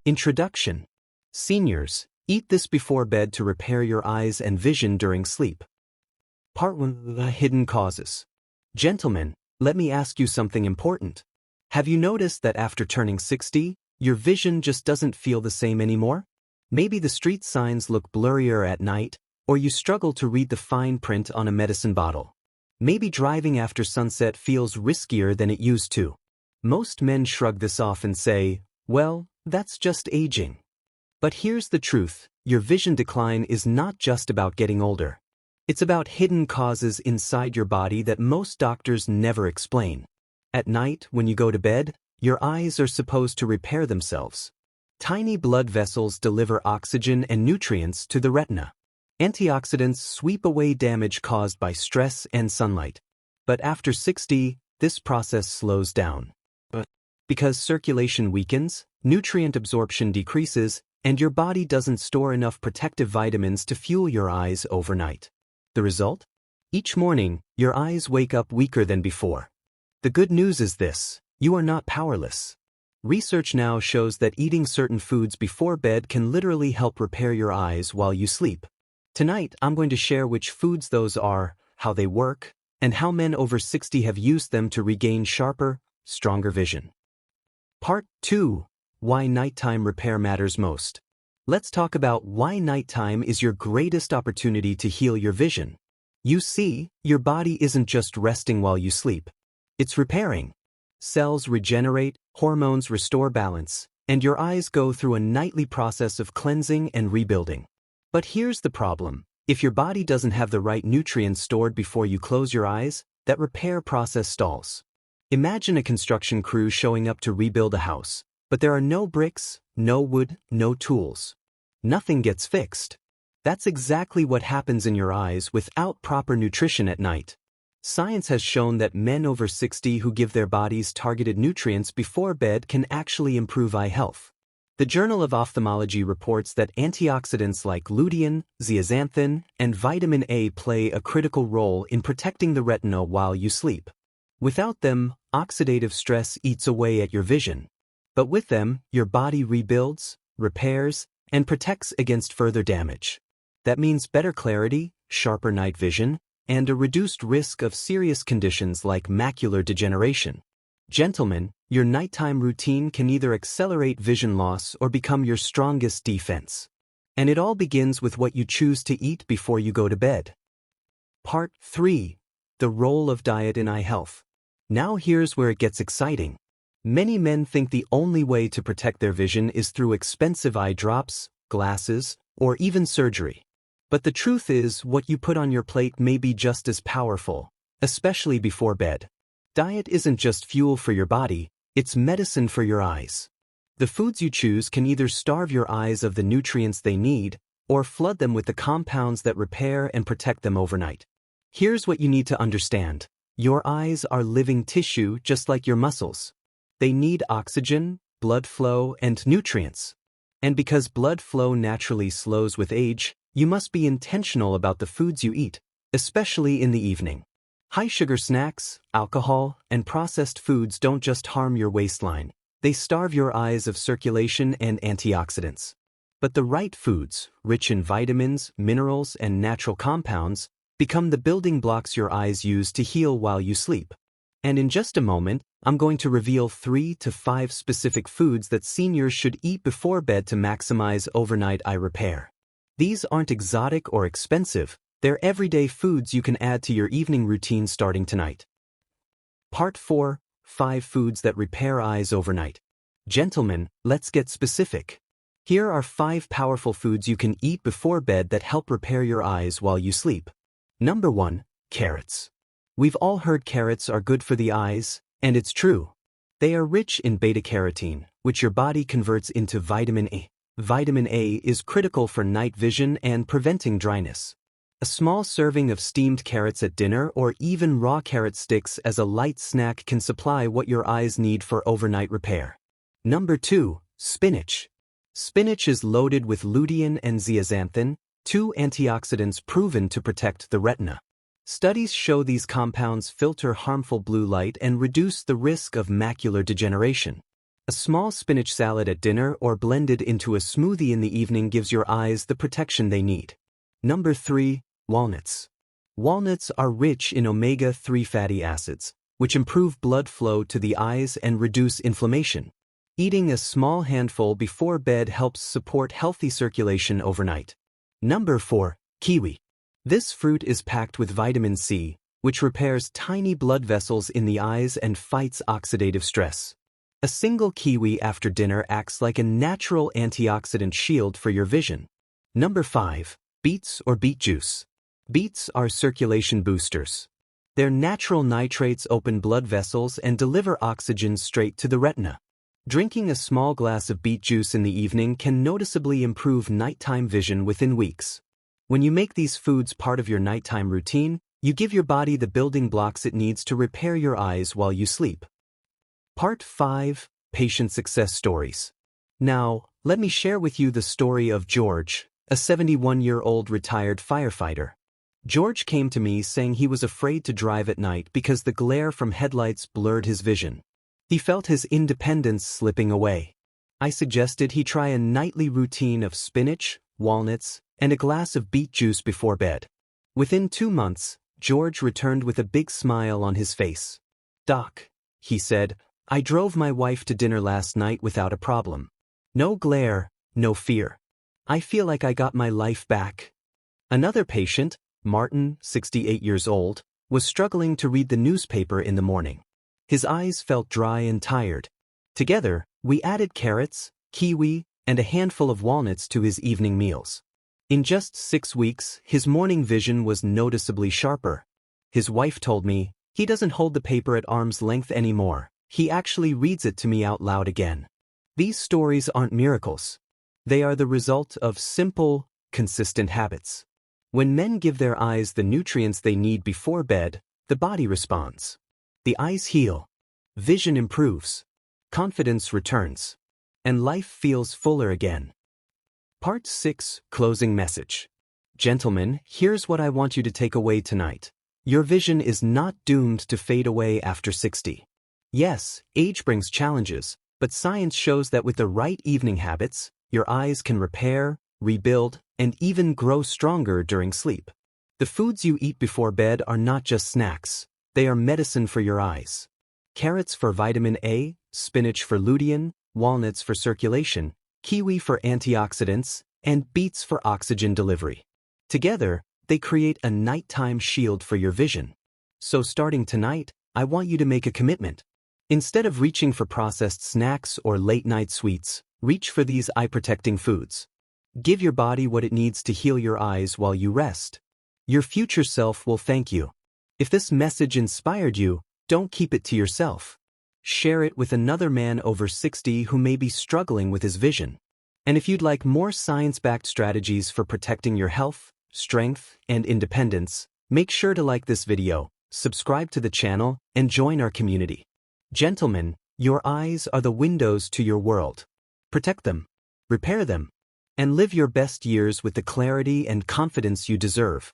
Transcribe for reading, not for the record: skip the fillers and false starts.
Introduction. Seniors, eat this before bed to repair your eyes and vision during sleep. Part 1. The hidden causes. Gentlemen, let me ask you something important. Have you noticed that after turning 60, your vision just doesn't feel the same anymore? Maybe the street signs look blurrier at night, or you struggle to read the fine print on a medicine bottle. Maybe driving after sunset feels riskier than it used to. Most men shrug this off and say, well, that's just aging. But here's the truth, your vision decline is not just about getting older. It's about hidden causes inside your body that most doctors never explain. At night, when you go to bed, your eyes are supposed to repair themselves. Tiny blood vessels deliver oxygen and nutrients to the retina. Antioxidants sweep away damage caused by stress and sunlight. But after 60, this process slows down. Because circulation weakens, nutrient absorption decreases, and your body doesn't store enough protective vitamins to fuel your eyes overnight. The result? Each morning, your eyes wake up weaker than before. The good news is this: you are not powerless. Research now shows that eating certain foods before bed can literally help repair your eyes while you sleep. Tonight, I'm going to share which foods those are, how they work, and how men over 60 have used them to regain sharper, stronger vision. Part 2. Why nighttime repair matters most. Let's talk about why nighttime is your greatest opportunity to heal your vision. You see, your body isn't just resting while you sleep. It's repairing. Cells regenerate, hormones restore balance, and your eyes go through a nightly process of cleansing and rebuilding. But here's the problem. If your body doesn't have the right nutrients stored before you close your eyes, that repair process stalls. Imagine a construction crew showing up to rebuild a house, but there are no bricks, no wood, no tools. Nothing gets fixed. That's exactly what happens in your eyes without proper nutrition at night. Science has shown that men over 60 who give their bodies targeted nutrients before bed can actually improve eye health. The Journal of Ophthalmology reports that antioxidants like lutein, zeaxanthin, and vitamin A play a critical role in protecting the retina while you sleep. Without them, oxidative stress eats away at your vision. But with them, your body rebuilds, repairs, and protects against further damage. That means better clarity, sharper night vision, and a reduced risk of serious conditions like macular degeneration. Gentlemen, your nighttime routine can either accelerate vision loss or become your strongest defense. And it all begins with what you choose to eat before you go to bed. Part 3. The role of diet in eye health. Now here's where it gets exciting. Many men think the only way to protect their vision is through expensive eye drops, glasses, or even surgery. But the truth is, what you put on your plate may be just as powerful, especially before bed. Diet isn't just fuel for your body, it's medicine for your eyes. The foods you choose can either starve your eyes of the nutrients they need, or flood them with the compounds that repair and protect them overnight. Here's what you need to understand. Your eyes are living tissue just like your muscles. They need oxygen, blood flow, and nutrients. And because blood flow naturally slows with age, you must be intentional about the foods you eat, especially in the evening. High-sugar snacks, alcohol, and processed foods don't just harm your waistline. They starve your eyes of circulation and antioxidants. But the right foods, rich in vitamins, minerals, and natural compounds, become the building blocks your eyes use to heal while you sleep. And in just a moment, I'm going to reveal 3 to 5 specific foods that seniors should eat before bed to maximize overnight eye repair. These aren't exotic or expensive, they're everyday foods you can add to your evening routine starting tonight. Part 4. 5 foods that repair eyes overnight. Gentlemen, let's get specific. Here are 5 powerful foods you can eat before bed that help repair your eyes while you sleep. Number 1. Carrots. We've all heard carrots are good for the eyes, and it's true. They are rich in beta-carotene, which your body converts into vitamin A. Vitamin A is critical for night vision and preventing dryness. A small serving of steamed carrots at dinner or even raw carrot sticks as a light snack can supply what your eyes need for overnight repair. Number 2. Spinach. Spinach is loaded with lutein and zeaxanthin, 2 antioxidants proven to protect the retina. Studies show these compounds filter harmful blue light and reduce the risk of macular degeneration. A small spinach salad at dinner or blended into a smoothie in the evening gives your eyes the protection they need. Number 3. Walnuts. Walnuts are rich in omega-3 fatty acids, which improve blood flow to the eyes and reduce inflammation. Eating a small handful before bed helps support healthy circulation overnight. Number 4. Kiwi. This fruit is packed with vitamin C, which repairs tiny blood vessels in the eyes and fights oxidative stress. A single kiwi after dinner acts like a natural antioxidant shield for your vision. Number 5. Beets or beet juice. Beets are circulation boosters. Their natural nitrates open blood vessels and deliver oxygen straight to the retina. Drinking a small glass of beet juice in the evening can noticeably improve nighttime vision within weeks. When you make these foods part of your nighttime routine, you give your body the building blocks it needs to repair your eyes while you sleep. Part 5. Patient Success Stories. Now, let me share with you the story of George, a 71-year-old retired firefighter. George came to me saying he was afraid to drive at night because the glare from headlights blurred his vision. He felt his independence slipping away. I suggested he try a nightly routine of spinach, walnuts, and a glass of beet juice before bed. Within 2 months, George returned with a big smile on his face. "Doc," he said, "I drove my wife to dinner last night without a problem. No glare, no fear. I feel like I got my life back." Another patient, Martin, 68 years old, was struggling to read the newspaper in the morning. His eyes felt dry and tired. Together, we added carrots, kiwi, and a handful of walnuts to his evening meals. In just 6 weeks, his morning vision was noticeably sharper. His wife told me, "He doesn't hold the paper at arm's length anymore. He actually reads it to me out loud again." These stories aren't miracles. They are the result of simple, consistent habits. When men give their eyes the nutrients they need before bed, the body responds. The eyes heal, vision improves, confidence returns, and life feels fuller again. Part 6. Closing Message. Gentlemen, here's what I want you to take away tonight. Your vision is not doomed to fade away after 60. Yes, age brings challenges, but science shows that with the right evening habits, your eyes can repair, rebuild, and even grow stronger during sleep. The foods you eat before bed are not just snacks, they are medicine for your eyes. Carrots for vitamin A, spinach for lutein, walnuts for circulation, kiwi for antioxidants, and beets for oxygen delivery. Together, they create a nighttime shield for your vision. So starting tonight, I want you to make a commitment. Instead of reaching for processed snacks or late-night sweets, reach for these eye-protecting foods. Give your body what it needs to heal your eyes while you rest. Your future self will thank you. If this message inspired you, don't keep it to yourself. Share it with another man over 60 who may be struggling with his vision. And if you'd like more science-backed strategies for protecting your health, strength, and independence, make sure to like this video, subscribe to the channel, and join our community. Gentlemen, your eyes are the windows to your world. Protect them, repair them, and live your best years with the clarity and confidence you deserve.